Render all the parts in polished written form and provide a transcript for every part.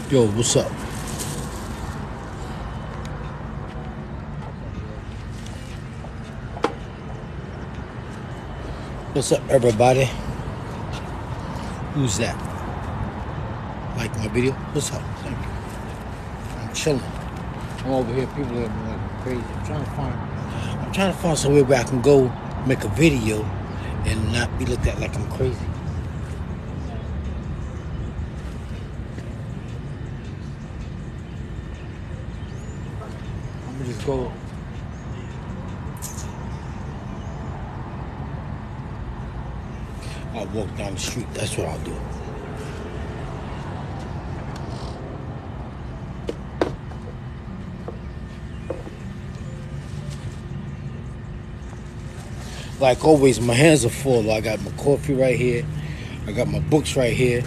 Yo, what's up? What's up, everybody? Who's that? Like my video? What's up? Thank you. I'm chilling. I'm over here. People are like crazy. I'm trying to find somewhere where I can go make a video and not be looked at like I'm crazy. I'm gonna just go. I'll walk down the street. That's what I'll do. Like always, my hands are full. I got my coffee right here. I got my books right here.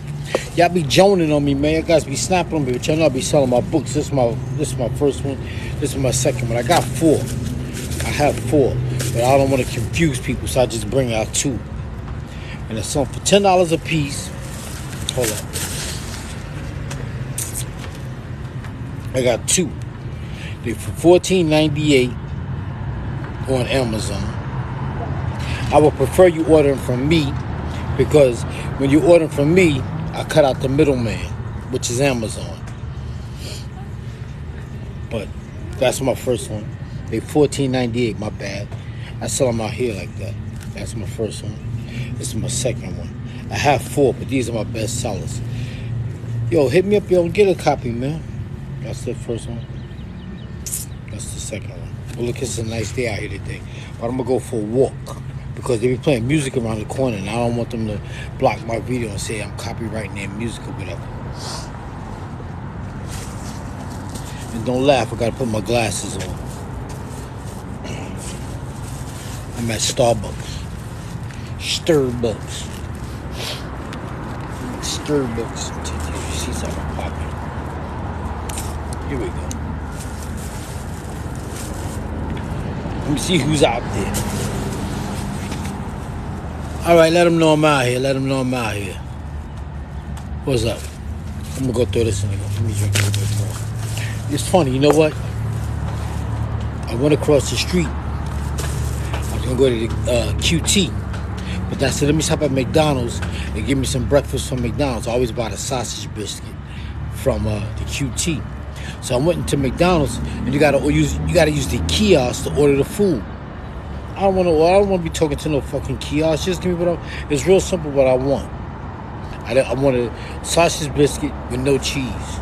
Y'all be joning on me, man. Y'all guys be snapping on me, but y'all know I be selling my books. This is my first one. This is my second one. I got 4. I have 4, but I don't want to confuse people, so I just bring out 2. And it's sold for $10 a piece. Hold up. I got 2. They're for $14.98 on Amazon. I would prefer you ordering from me because when you order from me, I cut out the middleman, which is Amazon. But that's my first one. They're $14.98, my bad. I sell them out here like that. That's my first one. This is my second one. I have 4, but these are my best sellers. Yo, hit me up, yo, and get a copy, man. That's the first one. That's the second one. Well, look, it's a nice day out here today. But I'm going to go for a walk because they be playing music around the corner, and I don't want them to block my video and say I'm copyrighting their music or whatever. And don't laugh, I got to put my glasses on. I'm at Starbucks. Starbucks. You see something popping. Here we go. Let me see who's out there. All right, let them know I'm out here. What's up? I'm gonna go throw this in. Let me drink a little bit more. It's funny, you know what? I went across the street. I was gonna go to the QT. But I said, let me stop at McDonald's and give me some breakfast from McDonald's. I always buy the sausage biscuit from the QT. So I went into McDonald's, and you gotta use the kiosk to order the food. I don't want to be talking to no fucking kiosk. Just give me what it's real simple what I want. I want a sausage biscuit with no cheese.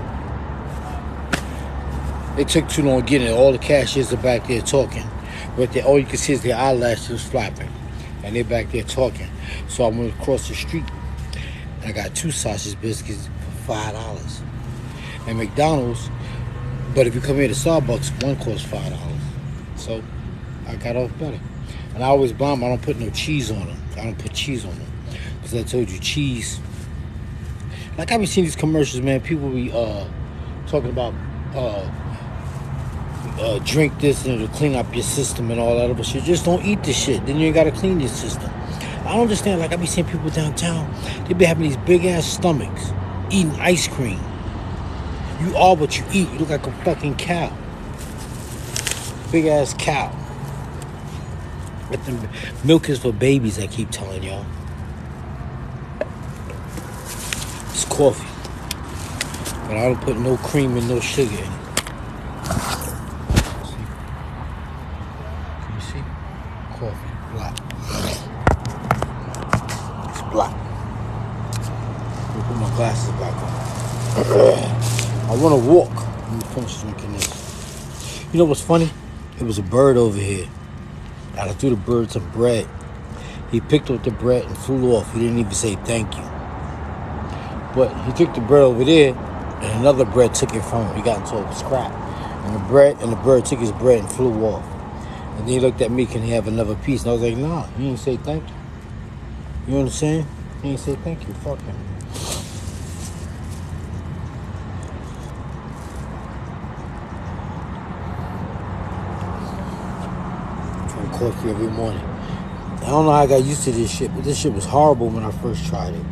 They took too long getting it. All the cashiers are back there talking, but all you can see is their eyelashes flapping. And they're back there talking. So I went across the street and I got 2 sausage biscuits for $5. And McDonald's, but if you come here to Starbucks, one costs $5. So I got off better. And I always buy them. I don't put no cheese on them. I don't put cheese on them. Because I told you, cheese. Like I be seeing these commercials, man. People be talking about drink this and it'll clean up your system and all that other shit. Just don't eat this shit. Then you ain't gotta clean your system. I don't understand. Like I be seeing people downtown, they be having these big ass stomachs, eating ice cream. You are what you eat. You look like a fucking cow. Big ass cow. But the milk is for babies, I keep telling y'all. It's coffee. But I don't put no cream and no sugar in it. Coffee, black. It's black. Let me put my glasses back on. I want to walk. Let me finish drinking this. You know what's funny? It was a bird over here. I threw the bird some bread. He picked up the bread and flew off. He didn't even say thank you. But he took the bread over there, and another bird took it from him. He got into a scrap. And the bird took his bread and flew off. And then he looked at me, can he have another piece? And I was like, nah, he didn't say thank you. You know what I'm saying? He didn't say thank you. Fuck him. Drink coffee every morning. I don't know how I got used to this shit, but this shit was horrible when I first tried it.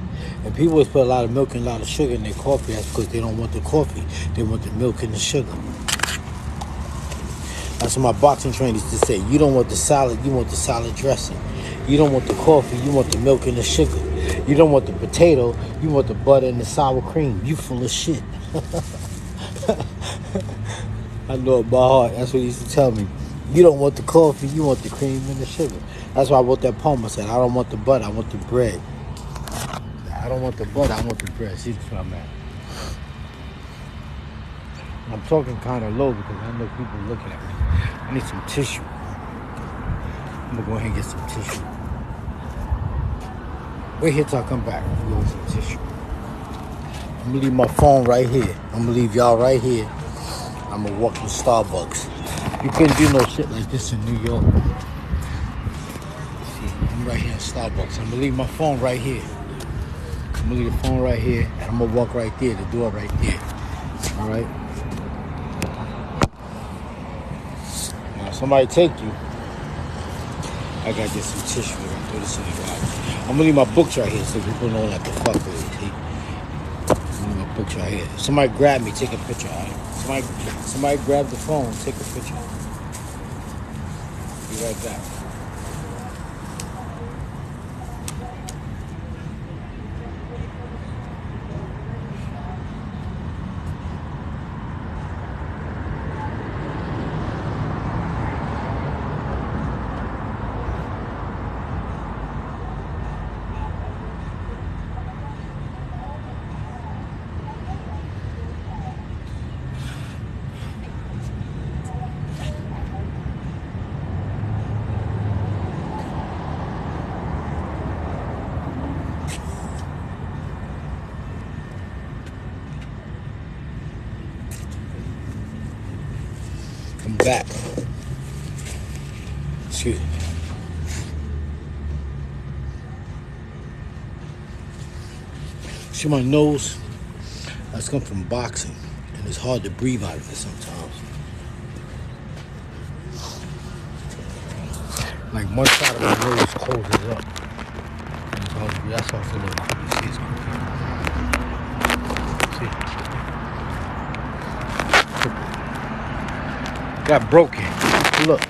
And people always put a lot of milk and a lot of sugar in their coffee. That's because they don't want the coffee. They want the milk and the sugar. That's what my boxing trainer used to say. You don't want the salad, you want the salad dressing. You don't want the coffee, you want the milk and the sugar. You don't want the potato, you want the butter and the sour cream. You full of shit. I know it by heart. That's what he used to tell me. You don't want the coffee, you want the cream and the sugar. That's why I wrote that poem. I said, I don't want the butter, I want the bread. I don't want the butter, I want the bread. See what I'm at. I'm talking kind of low because I know people looking at me. I need some tissue. I'm gonna go ahead and get some tissue. Wait here till I come back. I'm gonna get some tissue. I'm gonna leave my phone right here. I'm gonna leave y'all right here. I'm gonna walk to Starbucks. You couldn't do no shit like this in New York. See, I'm right here in Starbucks. I'm gonna leave my phone right here. I'm gonna leave the phone right here, and I'm gonna walk right there, the door right there. All right. Now, somebody take you. I gotta get some tissue. I'm gonna throw this in the garbage. I'm gonna leave my books right here so people don't have to fuck with it. See? I'm gonna leave my books right here. Somebody grab me, take a picture. All right? Somebody grab the phone, take a picture. Be right back. I'm back. Excuse me. See my nose? That's come from boxing, and it's hard to breathe out of it sometimes. Like one side of my nose closes up. It's hard to breathe. That's how I feel like you see it's cooking. See? Got broken. Look.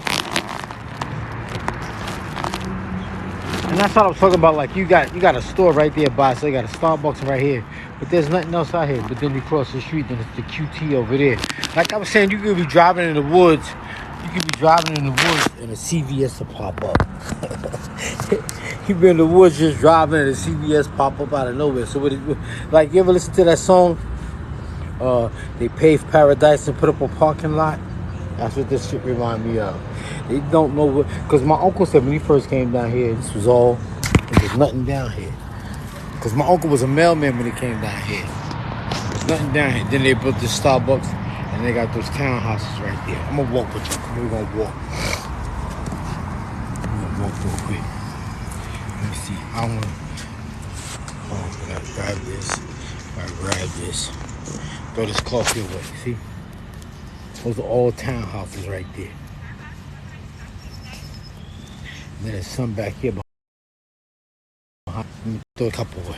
And that's what I was talking about. Like you got a store right there by, so you got a Starbucks right here, but there's nothing else out here. But then you cross the street, then it's the QT over there. Like I was saying, you could be driving in the woods. You could be driving in the woods and a CVS will pop up. You be in the woods just driving and a CVS pop up out of nowhere. So like you ever listen to that song? They paved paradise and put up a parking lot. That's what this shit remind me of. They don't know what, because my uncle said when he first came down here, there was nothing down here. Because my uncle was a mailman when he came down here. There's nothing down here. Then they built this Starbucks, and they got those townhouses right there. I'm gonna walk with you. We're gonna walk. I'm gonna walk real quick. Let me see. I gotta grab this. Throw this coffee away. See? Those are all townhouses right there. And then there's some back here behind. Let me throw a couple away.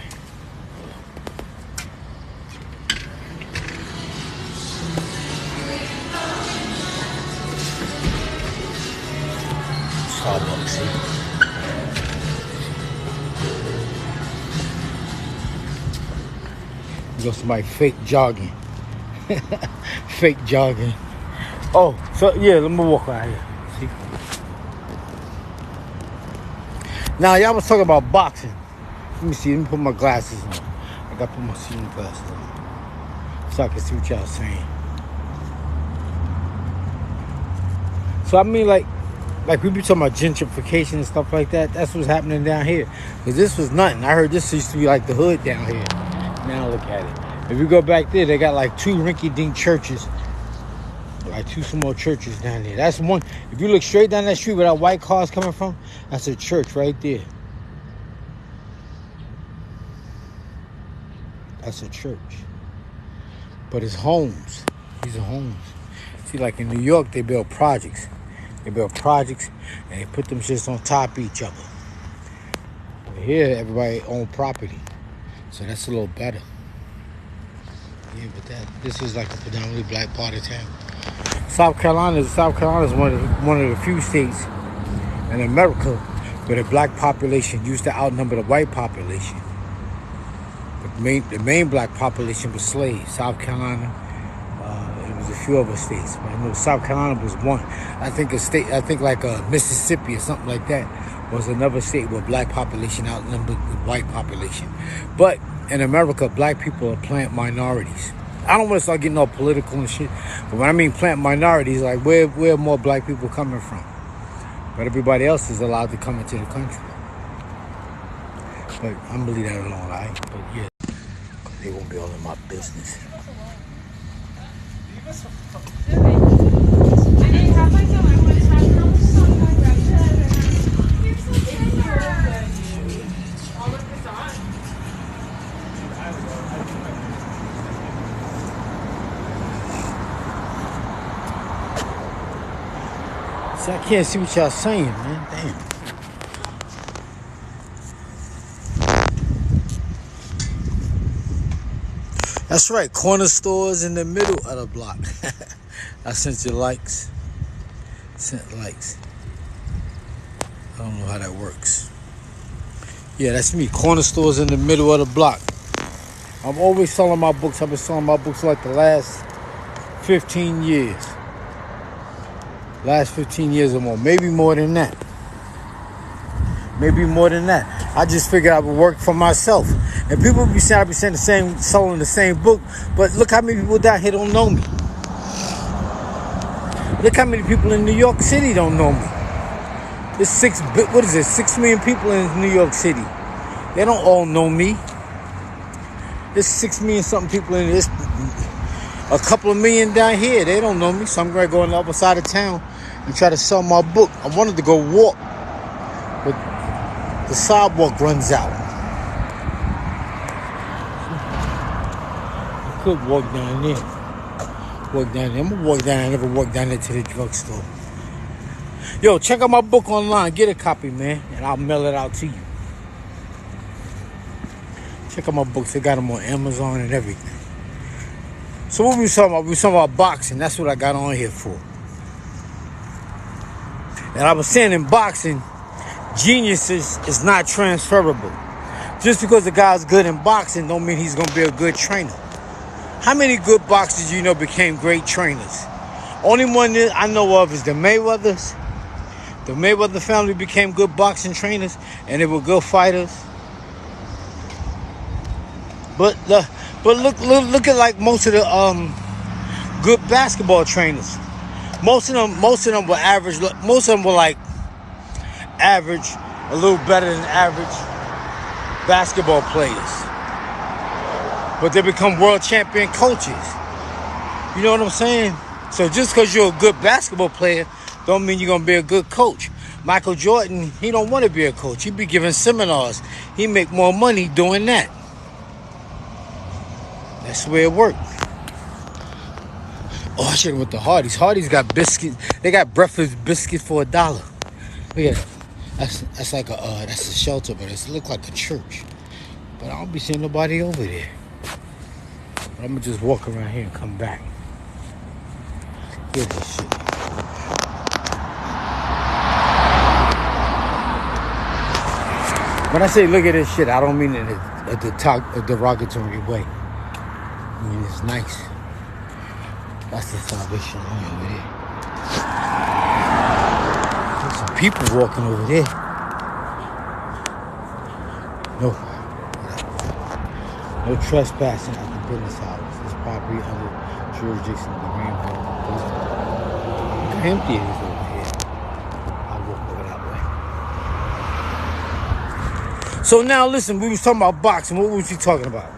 Starbucks, see? You got somebody fake jogging. Fake jogging. Oh, so yeah, let me walk out here. See? Now, y'all was talking about boxing. Let me see. Let me put my glasses on. I gotta put my seeing glasses on so I can see what y'all saying. So I mean, like we be talking about gentrification and stuff like that. That's what's happening down here. Cause this was nothing. I heard this used to be like the hood down here. Now look at it. If you go back there, they got like 2 rinky-dink churches. Like 2 small churches down there. That's one. If you look straight down that street where that white car's coming from, that's a church right there. That's a church. But it's homes. These are homes. See, like in New York, they build projects. And they put them shits on top of each other. But here, everybody own property. So that's a little better. Yeah, but this is like a predominantly black part of town. South Carolina is one of the few states in America where the black population used to outnumber the white population. The main black population was slaves. South Carolina, it was a few other states, but I know South Carolina was one. I think like Mississippi or something like that was another state where black population outnumbered the white population. But in America, black people are plant minorities. I don't want to start getting all political and shit, but when I mean plant minorities, like where are more black people coming from? But everybody else is allowed to come into the country. But I'm gonna leave that alone, alright? But yeah, they won't be all in my business. See, I can't see what y'all saying, man. Damn. That's right, corner stores in the middle of the block. I sent you likes. Sent likes. I don't know how that works. Yeah, that's me. Corner stores in the middle of the block. I'm always selling my books. I've been selling my books like the last 15 years. Last 15 years or more. Maybe more than that. I just figured I would work for myself. And people be saying I be selling the same book, but look how many people down here don't know me. Look how many people in New York City don't know me. There's 6 million people in New York City. They don't all know me. There's 6 million something people in this. A couple of million down here, they don't know me. So I'm gonna go on the other side of town and try to sell my book. I wanted to go walk, but the sidewalk runs out. I could walk down there. I'm gonna walk down. I never walked down there to the drugstore. Yo, check out my book online. Get a copy, man, and I'll mail it out to you. Check out my books. They got them on Amazon and everything. So what we talking about? We talking about boxing. That's what I got on here for. And I was saying in boxing, geniuses is not transferable. Just because the guy's good in boxing don't mean he's going to be a good trainer. How many good boxers you know became great trainers? Only one that I know of is the Mayweathers. The Mayweather family became good boxing trainers, and they were good fighters. But look at like most of the good basketball trainers. Most of them were average. Most of them were like average, a little better than average basketball players. But they become world champion coaches. You know what I'm saying? So just because you're a good basketball player, don't mean you're gonna be a good coach. Michael Jordan, he don't want to be a coach. He be giving seminars. He make more money doing that. That's the way it works. Oh, I should have went to Hardee's. Hardee's got biscuits. They got breakfast biscuits for $1. Look at that. That's like that's a shelter, but it looks like a church. But I don't be seeing nobody over there. But I'm gonna just walk around here and come back. Here's this shit. When I say look at this shit, I don't mean it in a derogatory way. I mean, it's nice. That's the Salvation Army over there. There's some people walking over there. No trespassing at the business hours. This property under jurisdiction of the Rainbow Police Department. Look how empty it is over here. I'll walk over that way. So now listen, we was talking about boxing. What was we talking about?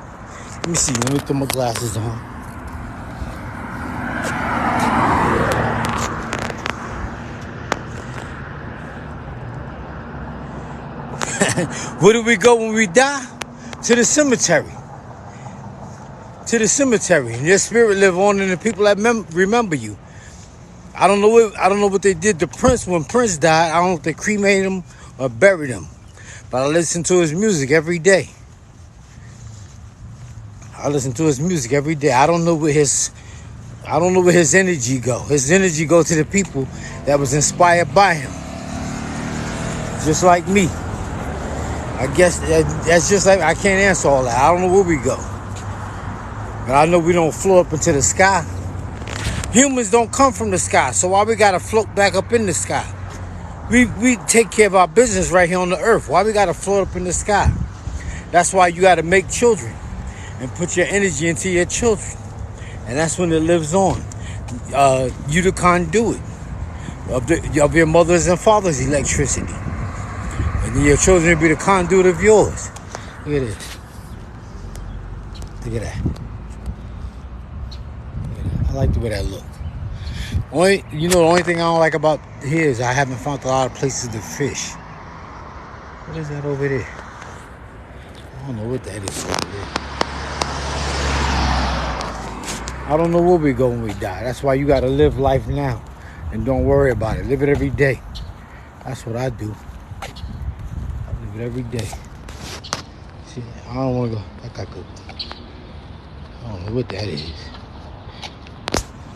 Let me see. Let me throw my glasses on. Where do we go when we die? To the cemetery. To the cemetery. And your spirit live on in the people that remember you. I don't know what they did to Prince when Prince died. I don't know if they cremated him or buried him. But I listen to his music every day. I listen to his music every day. I don't know where his energy go. His energy go to the people that was inspired by him. Just like me. I guess that's just like, I can't answer all that. I don't know where we go. But I know we don't float up into the sky. Humans don't come from the sky, so why we gotta float back up in the sky? We take care of our business right here on the earth. Why we gotta float up in the sky? That's why you gotta make children and put your energy into your children. And that's when it lives on. You the conduit of your mother's and father's electricity. And then your children will be the conduit of yours. Look at this. Look at that. I like the way that looked. The only thing I don't like about here is I haven't found a lot of places to fish. What is that over there? I don't know what that is over there. I don't know where we go when we die. That's why you got to live life now and don't worry about it. Live it every day. That's what I do. I live it every day. See, I don't want to go. I don't know what that is.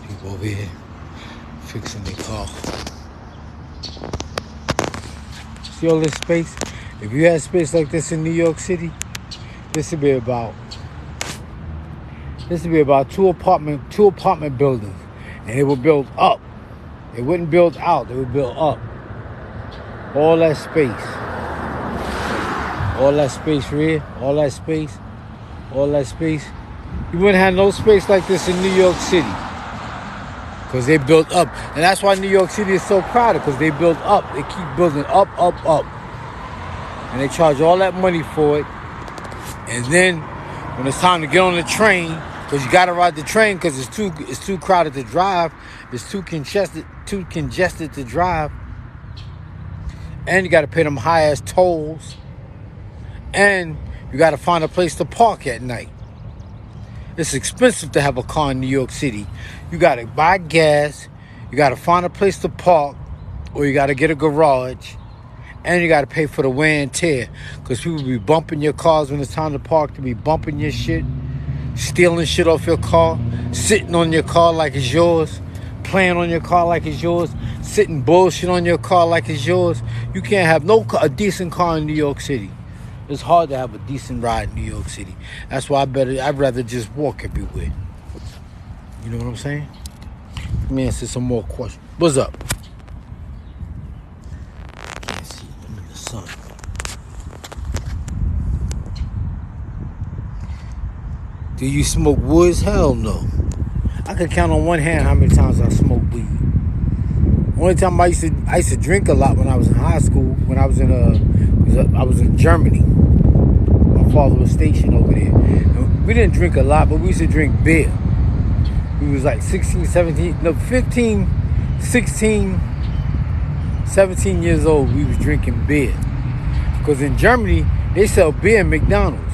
People over here fixing their car. See all this space? If you had space like this in New York City, this would be about two apartment buildings, and it would build up. It wouldn't build out. It would build up. All that space here, all that space. You wouldn't have no space like this in New York City, because they built up, and that's why New York City is so crowded, because they build up. They keep building up, and they charge all that money for it. And then when it's time to get on the train, because you got to ride the train because it's too crowded to drive. It's too congested to drive. And you got to pay them high-ass tolls. And you got to find a place to park at night. It's expensive to have a car in New York City. You got to buy gas. You got to find a place to park. Or you got to get a garage. And you got to pay for the wear and tear. Because people be bumping your cars when it's time to park. They be bumping your shit. Stealing shit off your car, sitting on your car like it's yours, playing on your car like it's yours, sitting bullshit on your car like it's yours. You can't have a decent car in New York City. It's hard to have a decent ride in New York City. That's why I'd rather just walk everywhere. You know what I'm saying? Let me answer some more questions. What's up? Can't see. I'm in the sun. Do you smoke woods? Hell no. I could count on one hand how many times I smoked weed. Only time I used to drink a lot when I was in high school, when I was in Germany. My father was stationed over there. And we didn't drink a lot, but we used to drink beer. We was like 16, 17 years old, we was drinking beer. Because in Germany, they sell beer in McDonald's.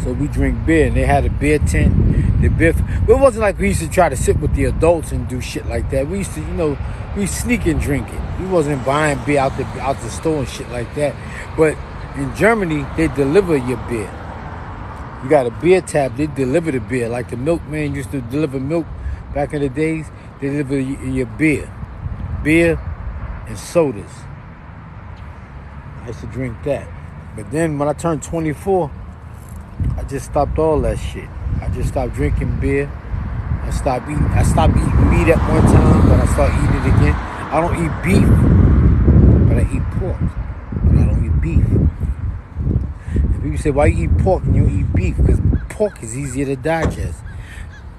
So we drink beer, and they had a beer tent. It wasn't like we used to try to sit with the adults and do shit like that. We used to, we sneak and drink it. We wasn't buying beer out the store and shit like that. But in Germany, they deliver your beer. You got a beer tab, they deliver the beer. Like the milkman used to deliver milk back in the days, they deliver your beer. Beer and sodas. I used to drink that. But then when I turned 24, I just stopped all that shit. I just stopped drinking beer. I stopped eating meat at one time, but I started eating it again. I don't eat beef, but I eat pork. But I don't eat beef. And people say, why you eat pork and you don't eat beef? Because pork is easier to digest.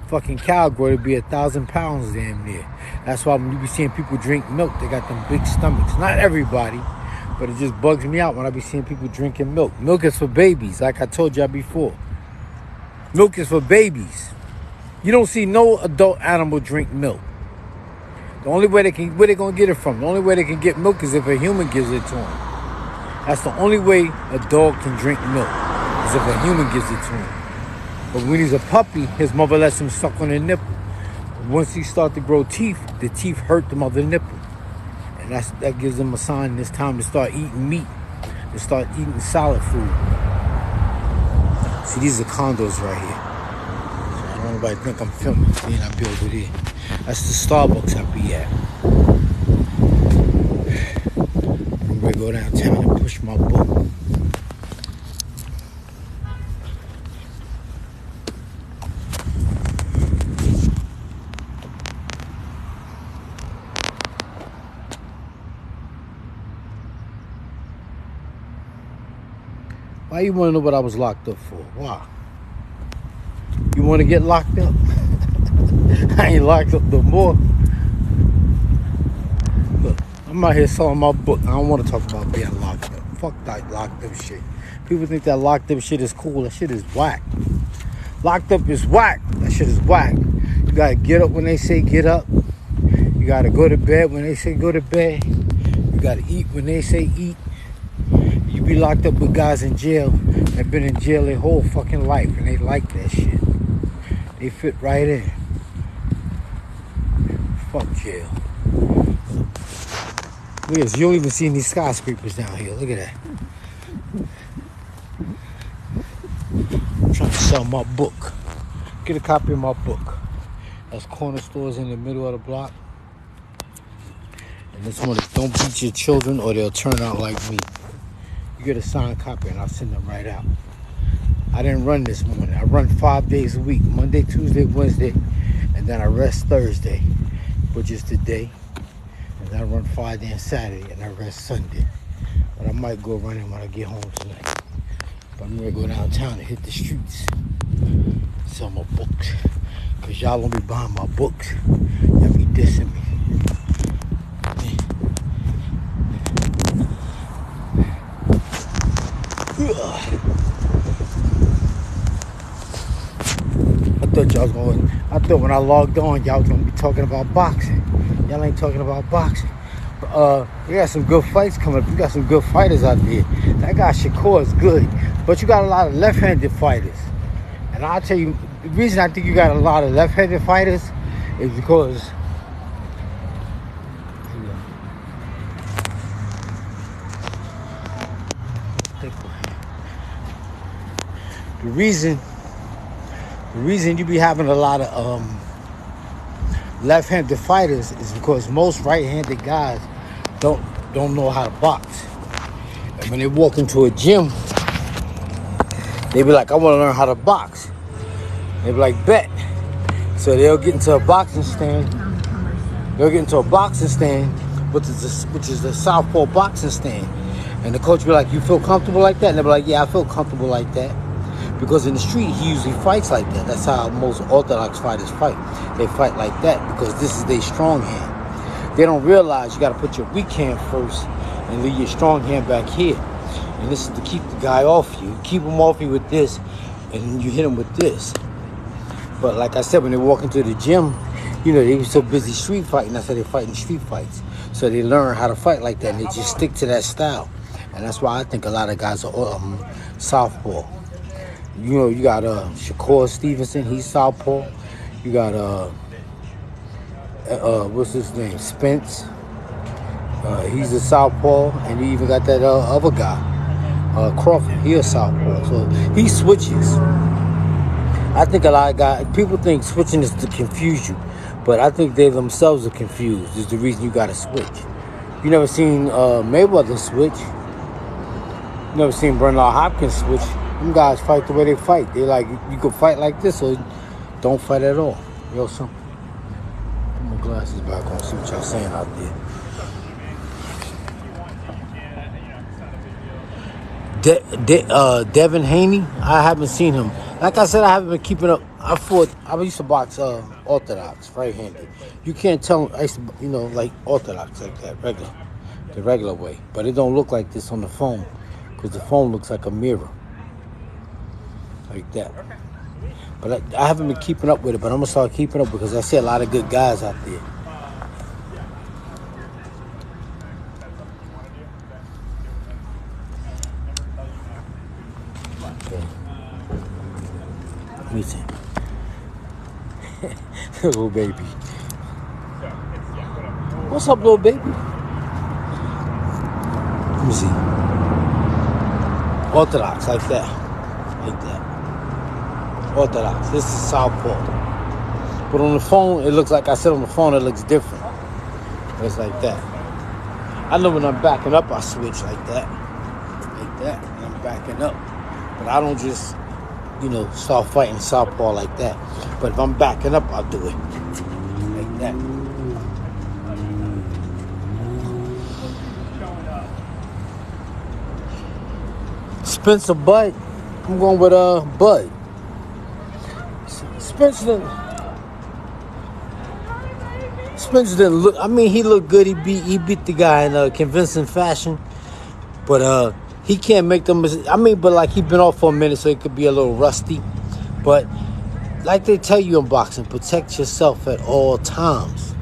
Fucking cow grow to be 1,000 pounds damn near. That's why when you be seeing people drink milk, they got them big stomachs. Not everybody. But it just bugs me out when I be seeing people drinking milk. Milk is for babies, like I told y'all before. Milk is for babies. You don't see no adult animal drink milk. The only way where they gonna get it from? The only way they can get milk is if a human gives it to them. That's the only way a dog can drink milk, is if a human gives it to him. But when he's a puppy, his mother lets him suck on the nipple. Once he start to grow teeth, the teeth hurt the mother nipple. And that gives them a sign it's time to start eating meat, to start eating solid food. See, these are condos right here. So I don't want nobody to think I'm filming. Then I be over there. That's the Starbucks I be at. I'm ready to go downtown and push my book. Why you want to know what I was locked up for? Why? You want to get locked up? I ain't locked up no more. Look, I'm out here selling my book. I don't want to talk about being locked up. Fuck that locked up shit. People think that locked up shit is cool. That shit is whack. Locked up is whack. That shit is whack. You gotta get up when they say get up. You gotta go to bed when they say go to bed. You gotta eat when they say eat. You be locked up with guys in jail that been in jail their whole fucking life and they like that shit. They fit right in. Fuck jail. Look at this. You don't even see any skyscrapers down here. Look at that. I'm trying to sell my book. Get a copy of my book. That's corner stores in the middle of the block. And this one is Don't Beat Your Children or They'll Turn Out Like Me. You get a signed copy and I'll send them right out. I didn't run this morning. I run 5 days a week. Monday, Tuesday, Wednesday, and then I rest Thursday, which is today. And then I run Friday and Saturday, and I rest Sunday. But I might go running when I get home tonight. But I'm going to go downtown and hit the streets. Sell my books. Because y'all don't be buying my books. Y'all be dissing me. I thought when I logged on, y'all was gonna be talking about boxing. Y'all ain't talking about boxing. We got some good fights coming up. You got some good fighters out there. That guy Shakur is good, but you got a lot of left-handed fighters. And I'll tell you, the reason I think you got a lot of left-handed fighters is because the reason you be having a lot of left-handed fighters is because most right-handed guys don't know how to box. And when they walk into a gym, they be like, I want to learn how to box. They be like, bet. So they'll get into a boxing stand. Which is a southpaw boxing stand. And the coach be like, you feel comfortable like that? And they be like, yeah, I feel comfortable like that. Because in the street, he usually fights like that. That's how most Orthodox fighters fight. They fight like that because this is their strong hand. They don't realize you got to put your weak hand first and leave your strong hand back here. And this is to keep the guy off you. Keep him off you with this, and you hit him with this. But like I said, when they walk into the gym, you know, they were so busy street fighting. That's how they fight in street fights. So they learn how to fight like that, and they just stick to that style. And that's why I think a lot of guys are southpaw. You know, you got Shakur Stevenson, he's southpaw. You got what's his name, Spence. He's a southpaw, and you even got that other guy, Crawford. He's a southpaw, so he switches. I think a lot of guys, people think switching is to confuse you, but I think they themselves are confused. Is the reason you got to switch. You never seen Mayweather switch. You never seen Bernard Hopkins switch. Them guys fight the way they fight. They like, you can fight like this or don't fight at all. Real simple. Put my glasses back on, see what y'all saying out there. Devin Haney, I haven't seen him. Like I said, I haven't been keeping up. I used to box Orthodox, right-handed. You can't tell, I used to, you know, like Orthodox, like that, the regular way. But it don't look like this on the phone, because the phone looks like a mirror. Like that. But I haven't been keeping up with it, but I'm going to start keeping up because I see a lot of good guys out there. Okay. Let me see. Little baby. What's up, little baby? Let me see. Orthodox, like that. Like that. orthodox. This is southpaw. But on the phone, it looks like I said on the phone, it looks different. It's like that. I know when I'm backing up, I switch like that. Like that. And I'm backing up. But I don't just, start fighting southpaw like that. But if I'm backing up, I'll do it. Like that. Spencer Bud. I'm going with Bud. Spencer didn't look. I mean, he looked good. He beat the guy in convincing fashion, but he can't make them. I mean, but like he been off for a minute, so he could be a little rusty. But like they tell you in boxing, protect yourself at all times.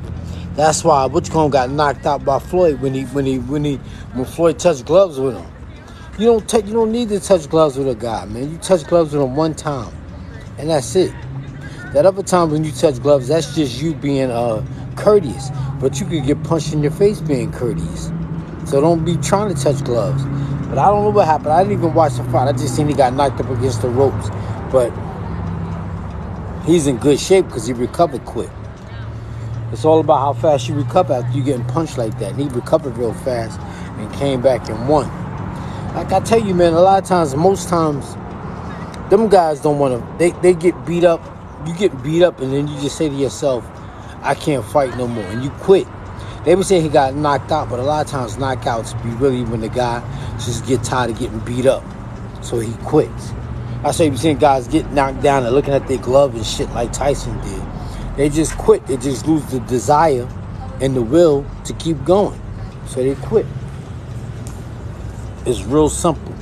That's why Butchcombe got knocked out by Floyd when Floyd touched gloves with him. You don't need to touch gloves with a guy, man. You touch gloves with him one time, and that's it. That other time when you touch gloves, that's just you being courteous. But you could get punched in your face being courteous. So don't be trying to touch gloves. But I don't know what happened. I didn't even watch the fight. I just seen he got knocked up against the ropes. But he's in good shape because he recovered quick. It's all about how fast you recover after you getting punched like that. And he recovered real fast and came back and won. Like I tell you, man, a lot of times, most times, them guys don't want to, they get beat up. You get beat up and then you just say to yourself, I can't fight no more. And you quit. They would say he got knocked out, but a lot of times knockouts be really when the guy just get tired of getting beat up. So he quits. I say you seen guys get knocked down and looking at their glove and shit like Tyson did. They just quit. They just lose the desire and the will to keep going. So they quit. It's real simple.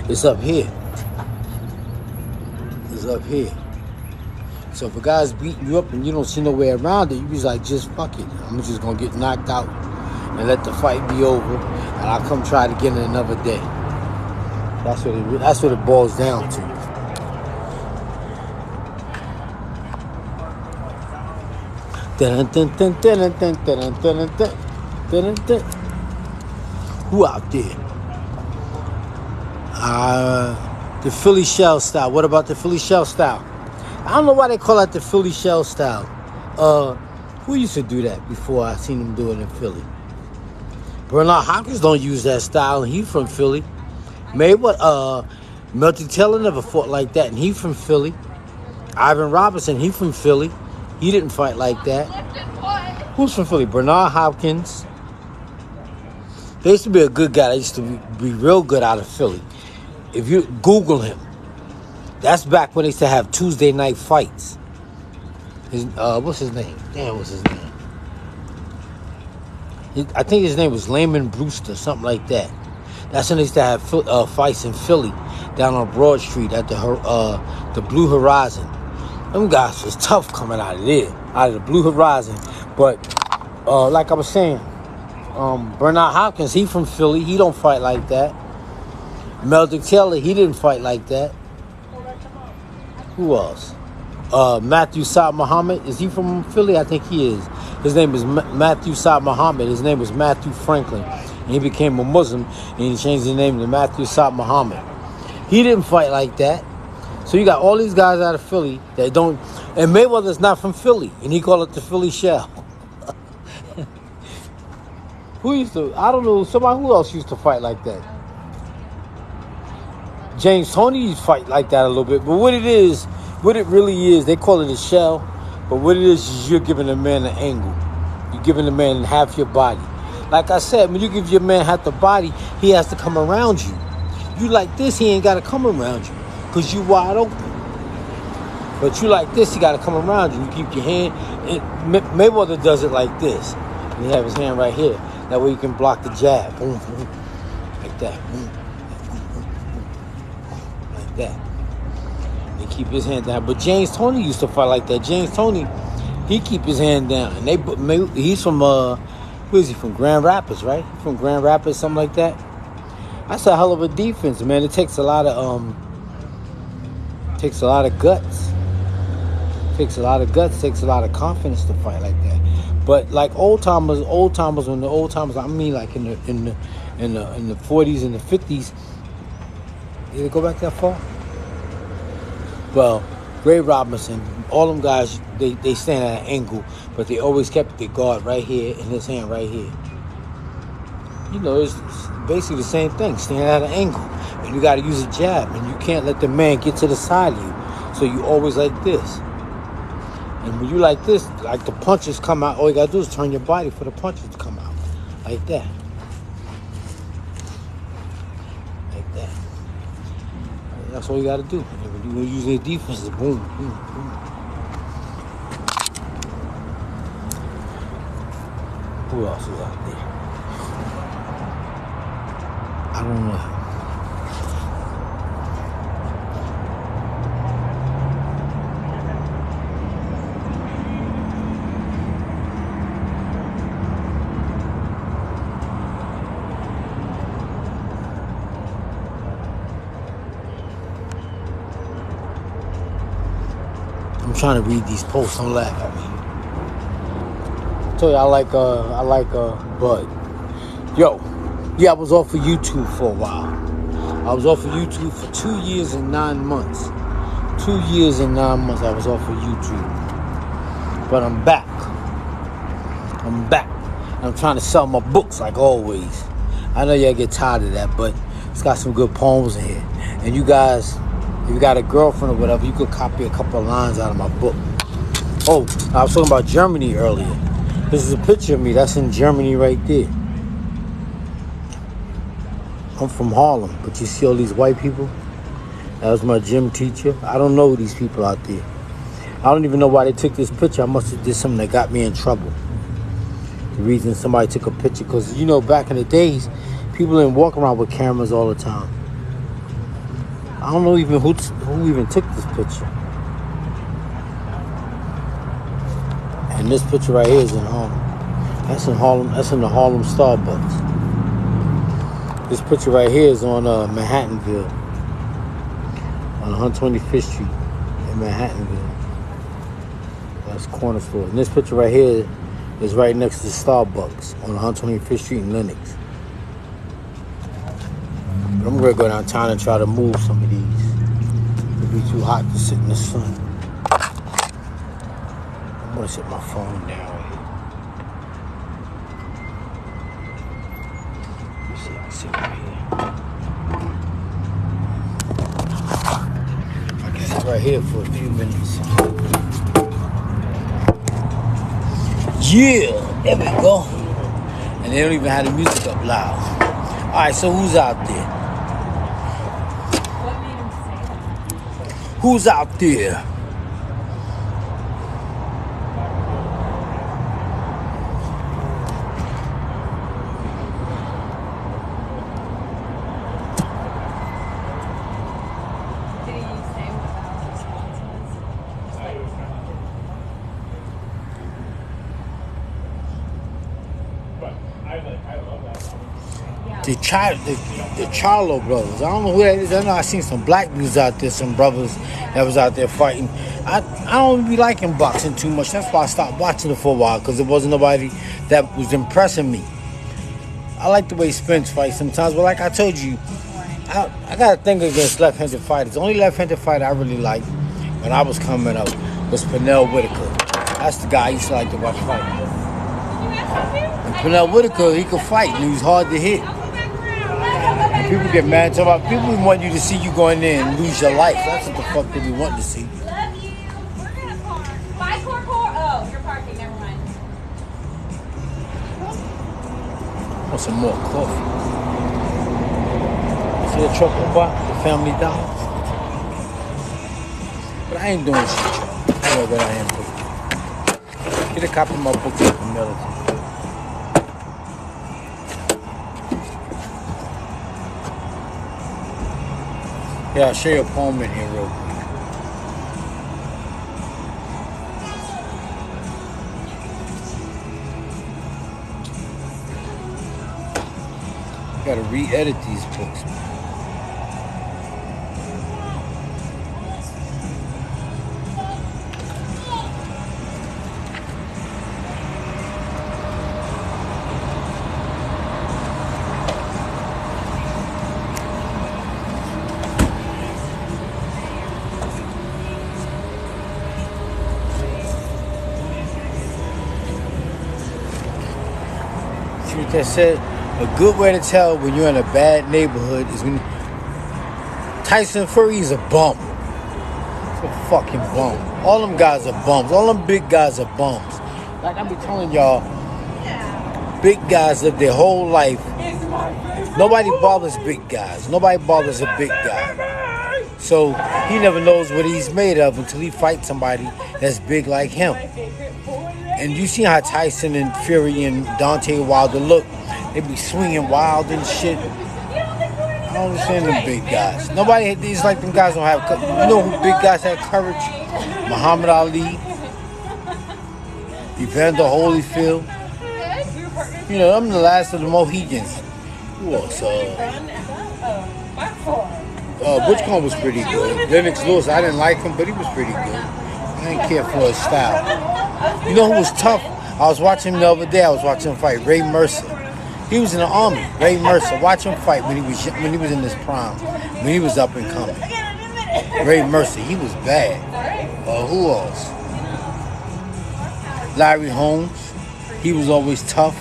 It's up here. It's up here. So if a guy's beating you up and you don't see no way around it, you be like, just fuck it. I'm just going to get knocked out and let the fight be over, and I'll come try it again another day. That's what it boils down to. Who out there? The Philly shell style. What about the Philly shell style? I don't know why they call it the Philly shell style. Who used to do that before I seen him do it in Philly? Bernard Hopkins don't use that style, and he from Philly. Melty Taylor never fought like that, and he from Philly. Ivan Robinson, he from Philly. He didn't fight like that. Who's from Philly? Bernard Hopkins. There used to be a good guy that used to be real good out of Philly. If you Google him, that's back when they used to have Tuesday night fights. What's his name? What's his name? I think his name was Layman Brewster, something like that. That's when they used to have fights in Philly, down on Broad Street at the Blue Horizon. Them guys was tough coming out of there, out of the Blue Horizon. But like I was saying, Bernard Hopkins, he from Philly. He don't fight like that. Melty Taylor, he didn't fight like that. Who else? Matthew Saad Muhammad. Is he from Philly? I think he is. His name is Matthew Saad Muhammad. His name was Matthew Franklin. And he became a Muslim, and he changed his name to Matthew Saad Muhammad. He didn't fight like that. So you got all these guys out of Philly that don't... And Mayweather's not from Philly, and he called it the Philly shell. Who used to... I don't know. Who else used to fight like that? James Toney used to fight like that a little bit. But what it really is, they call it a shell. But what it is you're giving a man an angle. You're giving the man half your body. Like I said, when you give your man half the body, he has to come around you. You like this, he ain't got to come around you. Because you wide open. But you like this, he got to come around you. You keep your hand... Mayweather does it like this. And he have his hand right here. That way you can block the jab. Boom, boom. Like that. Boom. Like that. And keep his hand down. But James Toney used to fight like that. James Toney, he keep his hand down. And he's from... where is he from? Grand Rapids, right? From Grand Rapids, something like that. That's a hell of a defense, man. It takes a lot of guts. Takes a lot of guts. Takes a lot of confidence to fight like that. But like old timers, I mean, like in the 40s and the 50s. Did it go back that far? Well, Gray Robinson, all them guys, they stand at an angle, but they always kept their guard right here and his hand right here. You know, it's basically the same thing, standing at an angle. And you got to use a jab, and you can't let the man get to the side of you. So you always like this. And when you like this, like the punches come out, all you got to do is turn your body for the punches to come out. Like that. Like that. That's all you got to do. And when you're using the defense, it's boom, boom, boom. Who else is out there? I don't know. I'm trying to read these posts. Don't laugh at me. I told you I like Bud. Yo, yeah, I was off of YouTube for a while. I was off of YouTube for 2 years and 9 months. 2 years and 9 months I was off of YouTube. But I'm back. I'm trying to sell my books like always. I know y'all get tired of that, but it's got some good poems in here. And you guys, if you got a girlfriend or whatever, you could copy a couple of lines out of my book. Oh, I was talking about Germany earlier. This is a picture of me. That's in Germany right there. I'm from Harlem, but you see all these white people? That was my gym teacher. I don't know these people out there. I don't even know why they took this picture. I must have did something that got me in trouble. The reason somebody took a picture, because, you know, back in the days, people didn't walk around with cameras all the time. I don't know even who even took this picture. And this picture right here is in Harlem. That's in Harlem. That's in the Harlem Starbucks. This picture right here is on Manhattanville, on 125th Street in Manhattanville. That's corner store. And this picture right here is right next to Starbucks on 125th Street in Lenox. But I'm gonna go downtown and try to move some of these. It'll be too hot to sit in the sun. I'm gonna set my phone down here. Let me see if I can sit right here. I can sit right here for a few minutes. Yeah, there we go. And they don't even have the music up loud. Alright, so who's out there? What made him say that? Who's out there? Did he say what the response was? The Charlo brothers. I don't know who that is. I know I seen some black dudes out there, some brothers that was out there fighting. I don't be liking boxing too much. That's why I stopped watching it for a while, because there wasn't nobody that was impressing me. I like the way Spence fights sometimes, but like I told you, I got a thing against left-handed fighters. The only left-handed fighter I really liked when I was coming up was Pernell Whitaker. That's the guy I used to like to watch fight. And Pernell Whitaker, he could fight, and he was hard to hit. And people get mad talking about people want you to see you go in there and lose your life. That's what the fuck they be wanting to see. Love you. We're gonna park. Bye, Core. Oh, you're parking. Never mind. Want some more coffee? See the chocolate bar, the Family Dollar? But I ain't doing shit, y'all. I gotta go down here and put it. Get a copy of my book at the military. Yeah, I'll show you a poem in here real quick. Gotta re-edit these books, man. see what that said? A good way to tell when you're in a bad neighborhood is when Tyson Fury is a bum. He's a fucking bum. All them guys are bums. All them big guys are bums. Like I be telling y'all, big guys live their whole life. Nobody bothers big guys. Nobody bothers a big guy. So he never knows what he's made of until he fights somebody that's big like him. And you see how Tyson and Fury and Deontay Wilder look. They be swinging wild and shit. I don't understand them big guys. Nobody, these like them guys don't have, you know who big guys have courage? Muhammad Ali, Evander Holyfield. You know, I'm the last of the Mohegans. Who else? Which one was pretty good? Lennox Lewis, I didn't like him, but he was pretty good. I didn't care for his style. You know who was tough? I was watching him the other day. I was watching him fight Ray Mercer. He was in the army. Ray Mercer. Watch him fight when he was in his prime, when he was up and coming. Ray Mercer, he was bad. Who else? Larry Holmes. He was always tough.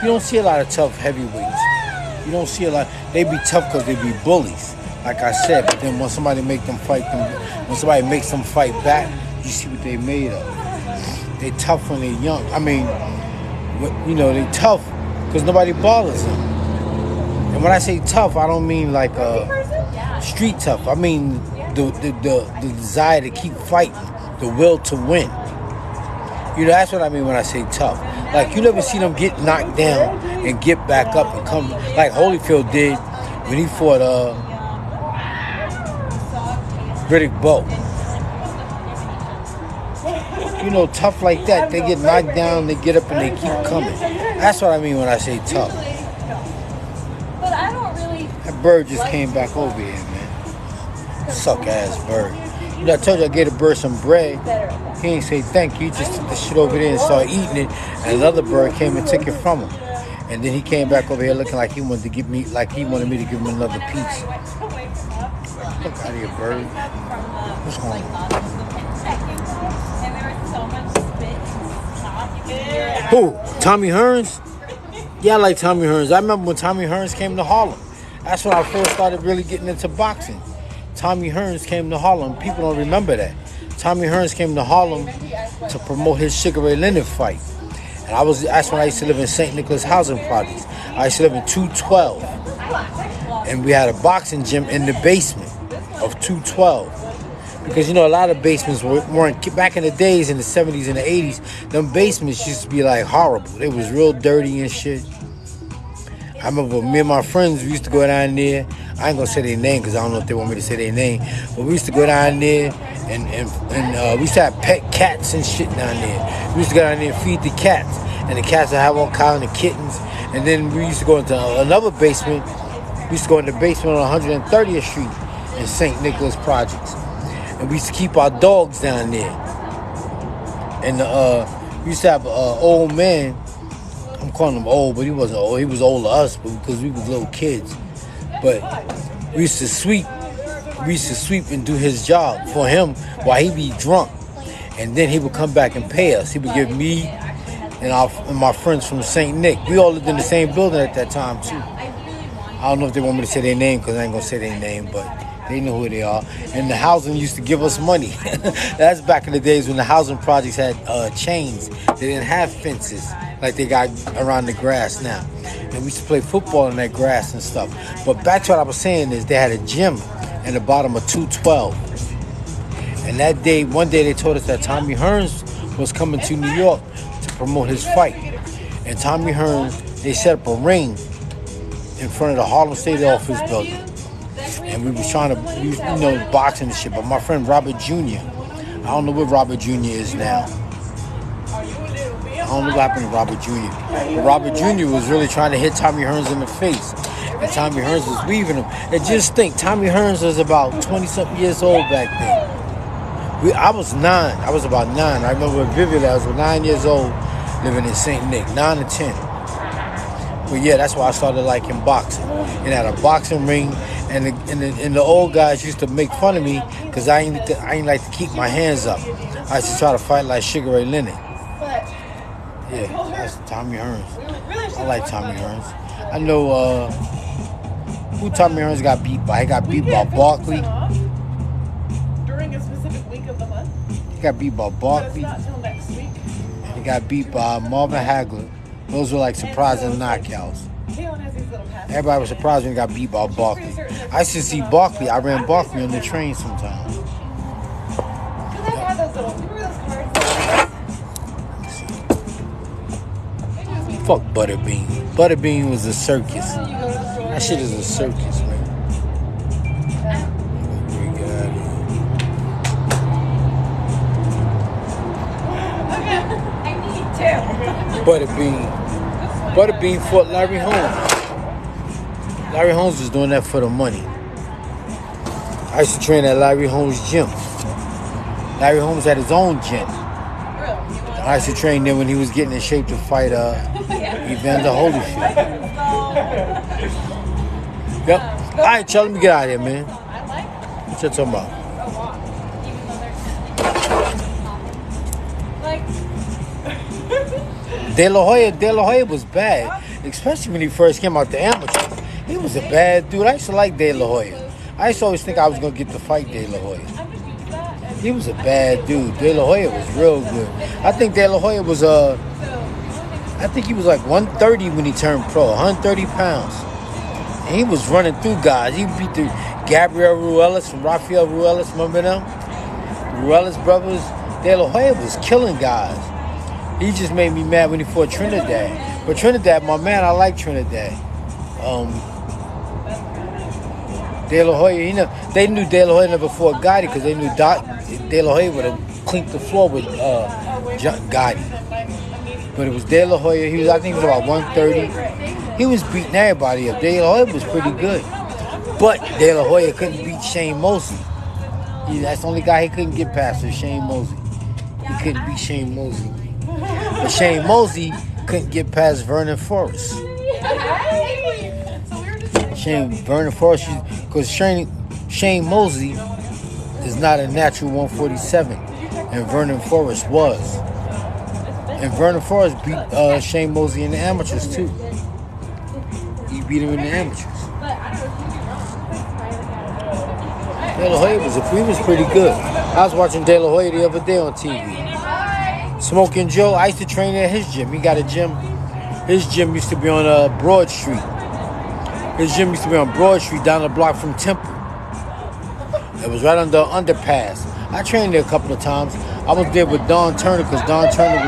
You don't see a lot of tough heavyweights. You don't see a lot. They be tough because they be bullies, like I said. But then when somebody makes them fight back, you see what they made of. They tough when they're young. I mean, you know, they tough because nobody bothers them. And when I say tough, I don't mean like street tough. I mean the desire to keep fighting, the will to win. You know, that's what I mean when I say tough. Like, you never see them get knocked down and get back up and come, like Holyfield did when he fought Riddick Bowe. You know, tough like that. They get knocked down, they get up, and they keep coming. That's what I mean when I say tough. That bird just came back over here, man. Suck-ass bird. You know, I told you I gave the bird some bread. He ain't say thank you. He just took the shit over there and started eating it. And another bird came and took it from him. And then he came back over here looking like he wanted to give me, like he wanted me to give him another piece. Look out of here, bird. What's going on? Who? Tommy Hearns? Yeah, I like Tommy Hearns. I remember when Tommy Hearns came to Harlem. That's when I first started really getting into boxing. Tommy Hearns came to Harlem. People don't remember that. Tommy Hearns came to Harlem to promote his Sugar Ray Leonard fight. And that's when I used to live in St. Nicholas housing projects. I used to live in 212. And we had a boxing gym in the basement of 212. Because, you know, a lot of basements weren't, back in the days, in the 70s and the 80s, them basements used to be like horrible. They was real dirty and shit. I remember me and my friends, we used to go down there. I ain't gonna say their name because I don't know if they want me to say their name. But we used to go down there and we used to have pet cats and shit down there. We used to go down there and feed the cats. And the cats would have all kinds of kittens. And then we used to go into another basement. We used to go in the basement on 130th Street in St. Nicholas Projects. And we used to keep our dogs down there. And we used to have an old man. I'm calling him old, but he wasn't old. He was old to us because we was little kids. But we used to sweep. We used to sweep and do his job for him while he be drunk. And then he would come back and pay us. He would give me and my friends from St. Nick. We all lived in the same building at that time, too. I don't know if they want me to say their name because I ain't going to say their name, but they know who they are. And the housing used to give us money. That's back in the days when the housing projects had chains. They didn't have fences like they got around the grass now. And we used to play football in that grass and stuff. But back to what I was saying is they had a gym in the bottom of 212. And that day, one day they told us that Tommy Hearns was coming to New York to promote his fight. And Tommy Hearns, they set up a ring in front of the Harlem State Office building. And we was trying to, you know, boxing and shit. But my friend Robert Jr., I don't know where Robert Jr. is now. I don't know what happened to Robert Jr. But Robert Jr. was really trying to hit Tommy Hearns in the face. And Tommy Hearns was weaving him. And just think, Tommy Hearns was about 20-something years old back then. I was 9. I was about 9. I remember vividly, I was 9 years old living in St. Nick, 9 or 10. But yeah, that's why I started liking boxing. And had a boxing ring. And the old guys used to make fun of me because I ain't like to keep my hands up. I used to try to fight like Sugar Ray Leonard. Yeah, That's Tommy Hearns. We really should I like Tommy Hearns. I know who Tommy Hearns got beat by. He got beat by Barkley. During a specific week of the month. He got beat by But it's Barkley. not till next week. He got beat by Marvin Hagler. Those were like surprising knockouts. Kaylin has these little passes. Everybody was surprised when he got beat by Barkley. I used to see Barkley. I ran Barkley on the train sometimes. Because I had those little, remember those cards? Fuck Butterbean. Butterbean was a circus. That shit is a circus, man. I need to. Butterbean fought Larry Holmes. Larry Holmes was doing that for the money. I used to train at Larry Holmes' gym. Larry Holmes had his own gym. I used to train there when he was getting in shape to fight Evander Holyfield. Yep. All right, Chuck, let me get out of here, man. I like What you talking about? a walk, even though they're De La Hoya was bad, especially when he first came out the amateur. He was a bad dude. I used to like De La Hoya. I used to always think I was going to get to fight De La Hoya. He was a bad dude. De La Hoya was real good. I think De La Hoya was I think he was like 130 when he turned pro, 130 pounds. And he was running through guys. He beat the Gabriel Ruelas from Rafael Ruelas, remember them? The Ruelas brothers. De La Hoya was killing guys. He just made me mad when he fought Trinidad. But Trinidad, my man, I like Trinidad. De La Hoya, they knew De La Hoya never fought Gotti because they knew De La Hoya would have clinked the floor with Gotti. But it was De La Hoya. I think he was about 130. He was beating everybody up. De La Hoya was pretty good. But De La Hoya couldn't beat Shane Mosley. That's the only guy he couldn't get past was Shane Mosley. He couldn't beat Shane Mosley. But Shane Mosley couldn't get past Vernon Forrest. Vernon Forrest, because Shane Mosley is not a natural 147, and Vernon Forrest was. And Vernon Forrest beat Shane Mosley in the amateurs too. He beat him in the amateurs. De La Hoya was pretty good. I was watching De La Hoya the other day on TV. Smoking Joe, I used to train at his gym. He got a gym. His gym used to be on Broad Street. His gym used to be on Broad Street down the block from Temple. It was right under underpass. I trained there a couple of times. I was there with Don Turner because Don Turner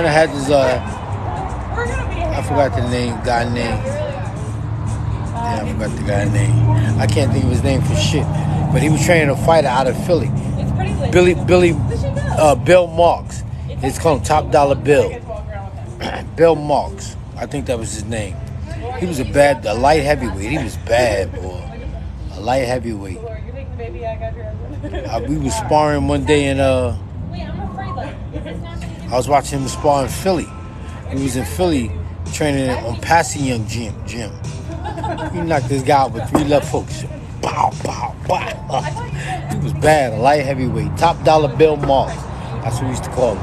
had his I forgot the guy name. Yeah, I forgot the guy's name. I can't think of his name for shit. But he was training a fighter out of Philly. Bill Marks. It's called Top Dollar Bill. Bill Marks. I think that was his name. He was a light heavyweight. He was bad, boy. A light heavyweight. We was sparring one day in I was watching him spar in Philly. He was in Philly training on Passy Young gym. He knocked this guy out with 3 left hooks. Pow, pow, pow. He was bad, a light heavyweight. Top Dollar Bill Marks. That's what we used to call him.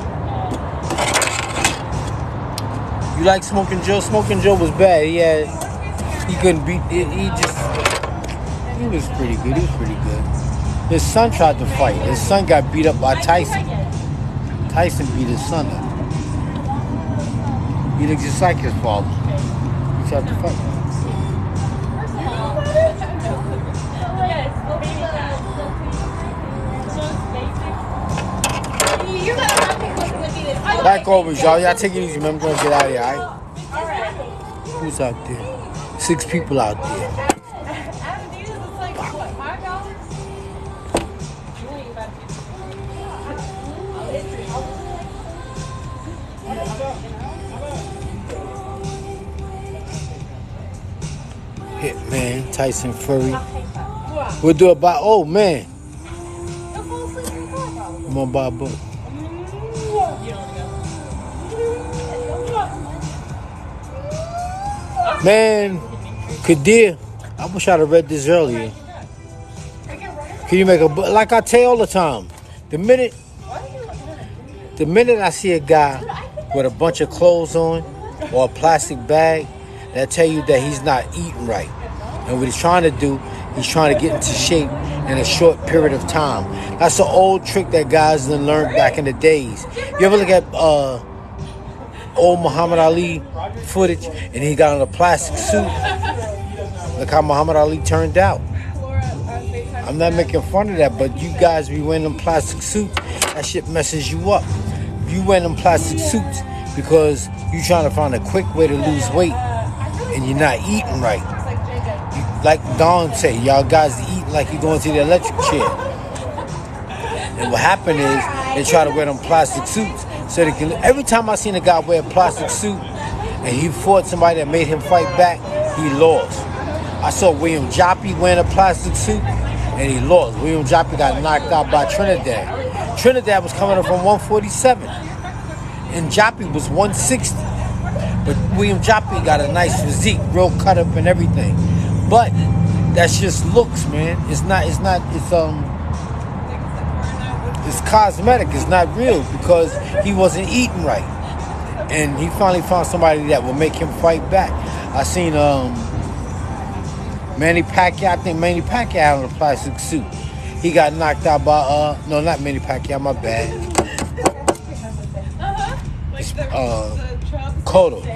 You like Smoking Joe? Smoking Joe was bad. He couldn't beat it. He was pretty good. His son tried to fight. His son got beat up by Tyson. Tyson beat his son up. He looked just like his father. He tried to fight. Like always, y'all take it easy, man. I'm gonna get out of here, alright? Who's out there? 6 people out there. Hitman, Tyson Fury. We'll do it by, oh man. I'm on by a book. Man, Kadir, I wish I'd have read this earlier. Can you make a book? Like I tell you all the time, the minute The minute I see a guy with a bunch of clothes on or a plastic bag, that tell you that he's not eating right. And what he's trying to do, he's trying to get into shape in a short period of time. That's an old trick that guys done learned back in the days. You ever look at old Muhammad Ali footage and he got on a plastic suit? Look how Muhammad Ali turned out. I'm not making fun of that, but you guys be wearing them plastic suits, that shit messes you up. You wear them plastic suits because you trying to find a quick way to lose weight and you're not eating right. Like Don said, y'all guys eat like you're going to the electric chair. And what happened is they try to wear them plastic suits so they can. Every time I seen a guy wear a plastic suit and he fought somebody that made him fight back, he lost. I saw William Joppy wearing a plastic suit and he lost. William Joppy got knocked out by Trinidad. Trinidad was coming up from 147 and Joppy was 160. But William Joppy got a nice physique, real cut up and everything. But that's just looks, man. It's cosmetic. It's not real because he wasn't eating right. And he finally found somebody that will make him fight back. I seen Manny Pacquiao. I think Manny Pacquiao had on a plastic suit. He got knocked out by no, not Manny Pacquiao, my bad.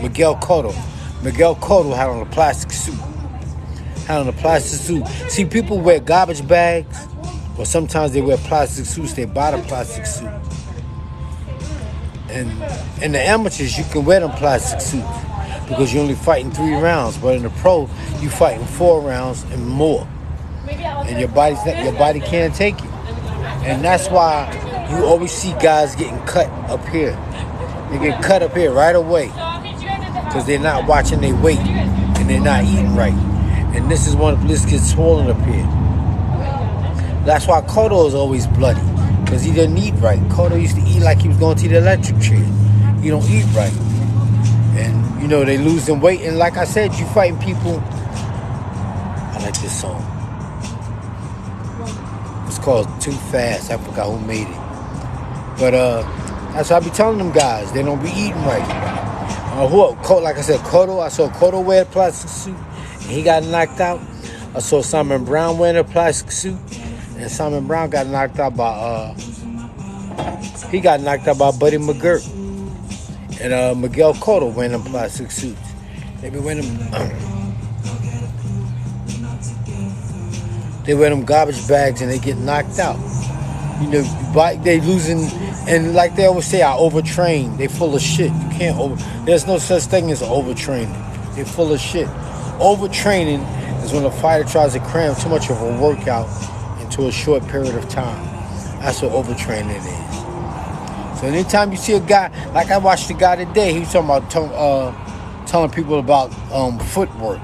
Miguel Cotto. Miguel Cotto had on a plastic suit. See, people wear garbage bags, or sometimes they wear plastic suits. They buy the plastic suit. And in the amateurs, you can wear them plastic suits because you're only fighting 3 rounds. But in the pro, you fighting 4 rounds and more. And your body can't take it. And that's why you always see guys getting cut up here. They get cut up here right away because they're not watching their weight and they're not eating right. And this is when the list gets swollen up here. That's why Cotto is always bloody, because he didn't eat right. Cotto used to eat like he was going to the electric chair. He don't eat right. And, you know, they losing weight. And like I said, you fighting people. I like this song. It's called Too Fast. I forgot who made it. But that's what I be telling them guys. They don't be eating right. Like I said, Cotto. I saw Cotto wear a plastic suit. He got knocked out. I saw Simon Brown wearing a plastic suit, and Simon Brown got knocked out by Buddy McGirt, and Miguel Cotto wearing them plastic suits. They be wearing them. They wear them garbage bags and they get knocked out. You know, they losing, and like they always say, I overtrain. They full of shit. You can't over. There's no such thing as overtraining. They're full of shit. Overtraining is when a fighter tries to cram too much of a workout into a short period of time. That's what overtraining is. So anytime you see a guy, like I watched the guy today, he was talking about telling people about footwork.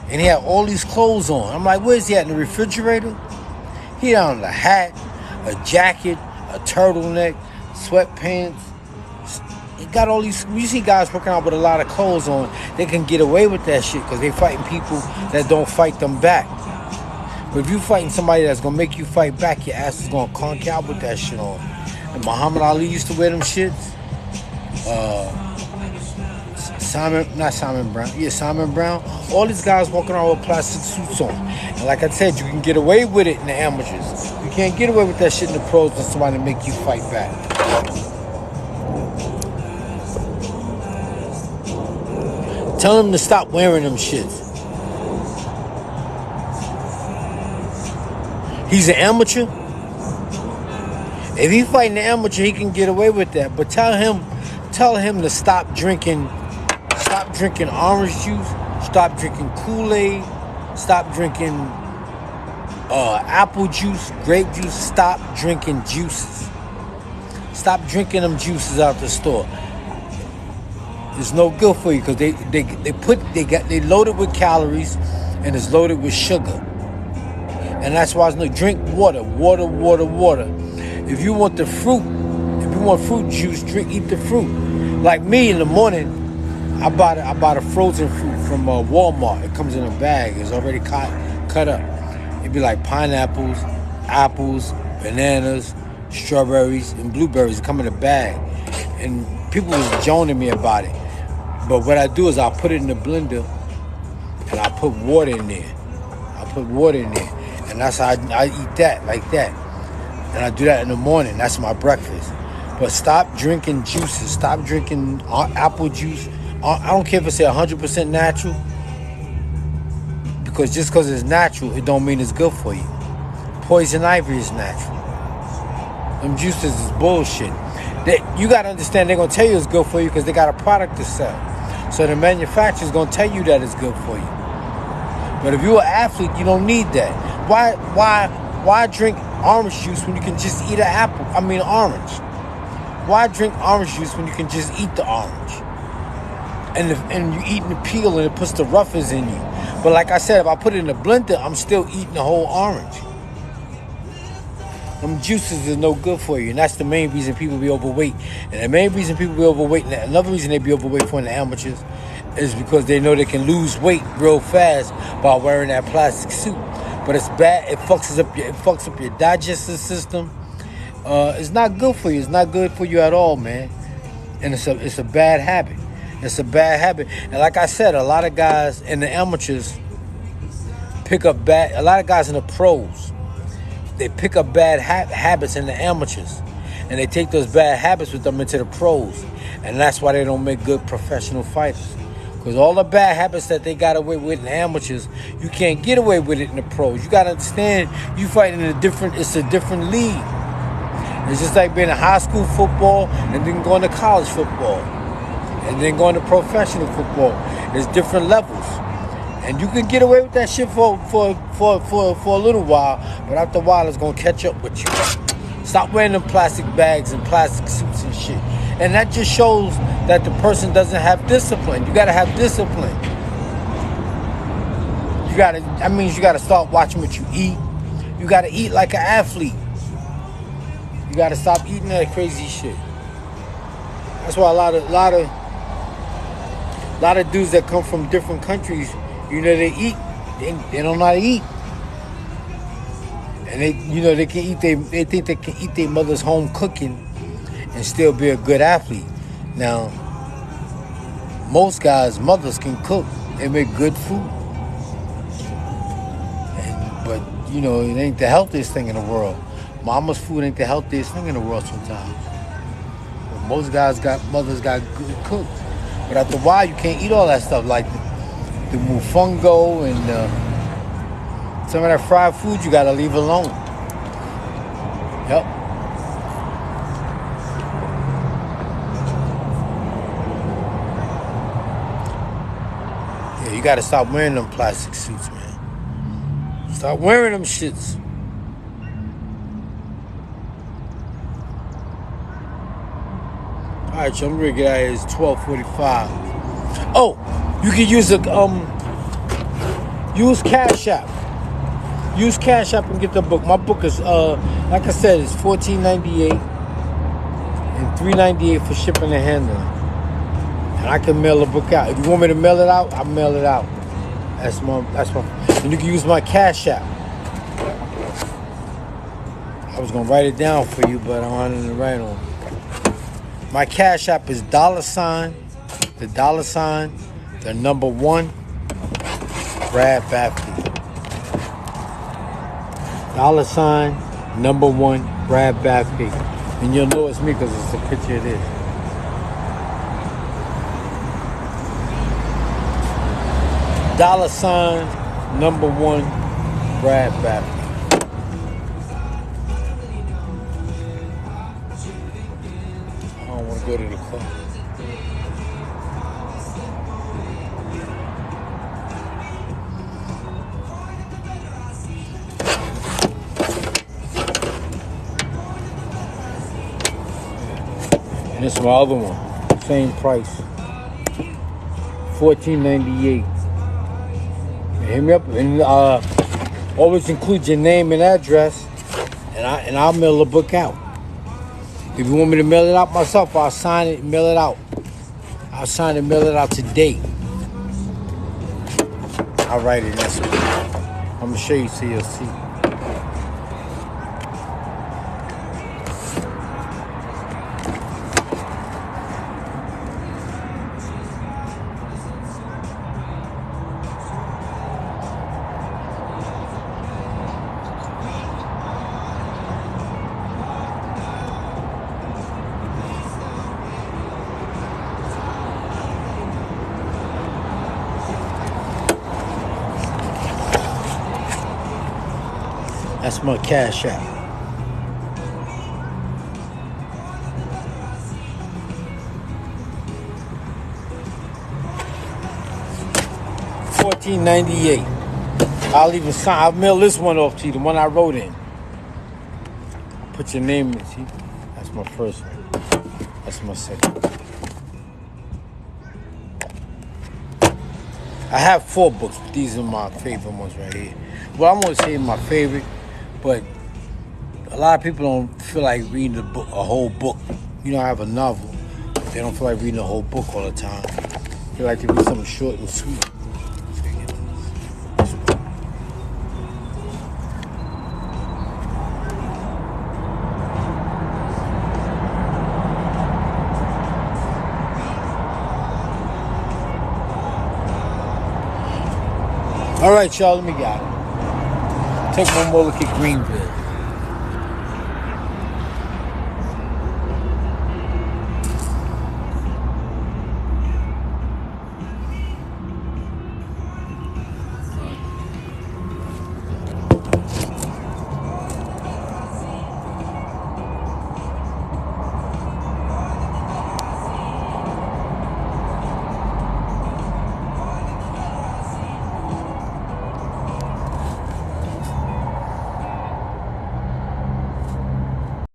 And he had all these clothes on. I'm like, where's he at, in the refrigerator? He had on a hat, a jacket, a turtleneck, sweatpants. He got all these. You see guys working out with a lot of clothes on, they can get away with that shit because they fighting people that don't fight them back. But if you fighting somebody that's gonna make you fight back, your ass is gonna conk out with that shit on. And Muhammad Ali used to wear them shits. Simon Brown. All these guys walking around with plastic suits on. And like I said, you can get away with it in the amateurs. You can't get away with that shit in the pros with somebody to make you fight back. Tell him to stop wearing them shits. He's an amateur. If he fighting the amateur, he can get away with that. But tell him to stop drinking orange juice, stop drinking Kool-Aid, stop drinking apple juice, grape juice, stop drinking juices. Stop drinking them juices out the store. It's no good for you because they loaded with calories and it's loaded with sugar. And that's why it's no drink water. If you want the fruit, if you want fruit juice, eat the fruit. Like me in the morning, I bought a frozen fruit from Walmart. It comes in a bag. It's already cut up. It'd be like pineapples, apples, bananas, strawberries, and blueberries. They come in a bag. And people was joning me about it. But what I do is I put it in the blender and I put water in there. And that's how I eat that, like that. And I do that in the morning. That's my breakfast. But stop drinking juices. Stop drinking apple juice. I don't care if it's 100% natural. Because just because it's natural, it don't mean it's good for you. Poison ivy is natural. Them juices is bullshit. You got to understand they're going to tell you it's good for you because they got a product to sell. So the manufacturer's going to tell you that it's good for you. But if you're an athlete, you don't need that. Why drink orange juice when you can just eat an orange? Why drink orange juice when you can just eat the orange? And you're eating the peel and it puts the roughers in you. But like I said, if I put it in the blender, I'm still eating the whole orange. Them juices is no good for you, and that's the main reason people be overweight. And the main reason people be overweight, and another reason they be overweight for the amateurs, is because they know they can lose weight real fast by wearing that plastic suit. But it's bad. It fucks up your digestive system. It's not good for you. It's not good for you at all, man. And it's a bad habit. It's a bad habit. And like I said, a lot of guys in the amateurs pick up bad. A lot of guys in the pros, they pick up bad habits in the amateurs, and they take those bad habits with them into the pros, and that's why they don't make good professional fighters. Because all the bad habits that they got away with in the amateurs, you can't get away with it in the pros. You gotta understand, you fighting in it's a different league. It's just like being in high school football and then going to college football, and then going to professional football. There's different levels. And you can get away with that shit for a little while, but after a while it's gonna catch up with you. Stop wearing them plastic bags and plastic suits and shit. And that just shows that the person doesn't have discipline. You gotta have discipline. That means you gotta start watching what you eat. You gotta eat like an athlete. You gotta stop eating that crazy shit. That's why a lot of dudes that come from different countries, they eat. They don't know how to eat, and they can eat. They think they can eat their mother's home cooking and still be a good athlete. Now, most guys' mothers can cook. They make good food, but it ain't the healthiest thing in the world. Mama's food ain't the healthiest thing in the world sometimes. But most mothers got good cooks, but after a while, you can't eat all that stuff like the mofongo and some of that fried food. You gotta leave alone. Yep. Yeah, you gotta stop wearing them plastic suits, man. Stop wearing them shits. All right, y'all, I'm ready to get out of here. It's 12:45. Oh, you can use use Cash App. Use Cash App and get the book. My book is like I said, it's $14.98 and $3.98 for shipping and handling. And I can mail the book out. If you want me to mail it out, I'll mail it out. That's my. And you can use my Cash App. I was gonna write it down for you, but I don't have anything to write on. My Cash App is $, the $, the number 1, Brad Bafke. $, number 1, Brad Bafke. And you'll know it's me because it's a picture of this. $, number 1, Brad Bafke. Go to the club. And this is my other one. Same price. $14.98. Hit me up and always include your name and address, and I'll mail the book out. If you want me to mail it out myself, I'll sign it and mail it out. I'll sign and mail it out today. I'll write it next week. I'm going to show you so you'll see. That's my cash app. $14.98. I'll mail this one off to you, the one I wrote in. Put your name in, see? That's my first one. That's my second. I have 4 books, but these are my favorite ones right here. Well, I'm gonna say my favorite, but a lot of people don't feel like reading a whole book. You know, I have a novel. They don't feel like reading a whole book all the time. They like to read something short and sweet. All right, y'all, let me get it. Take one more look at Greenville.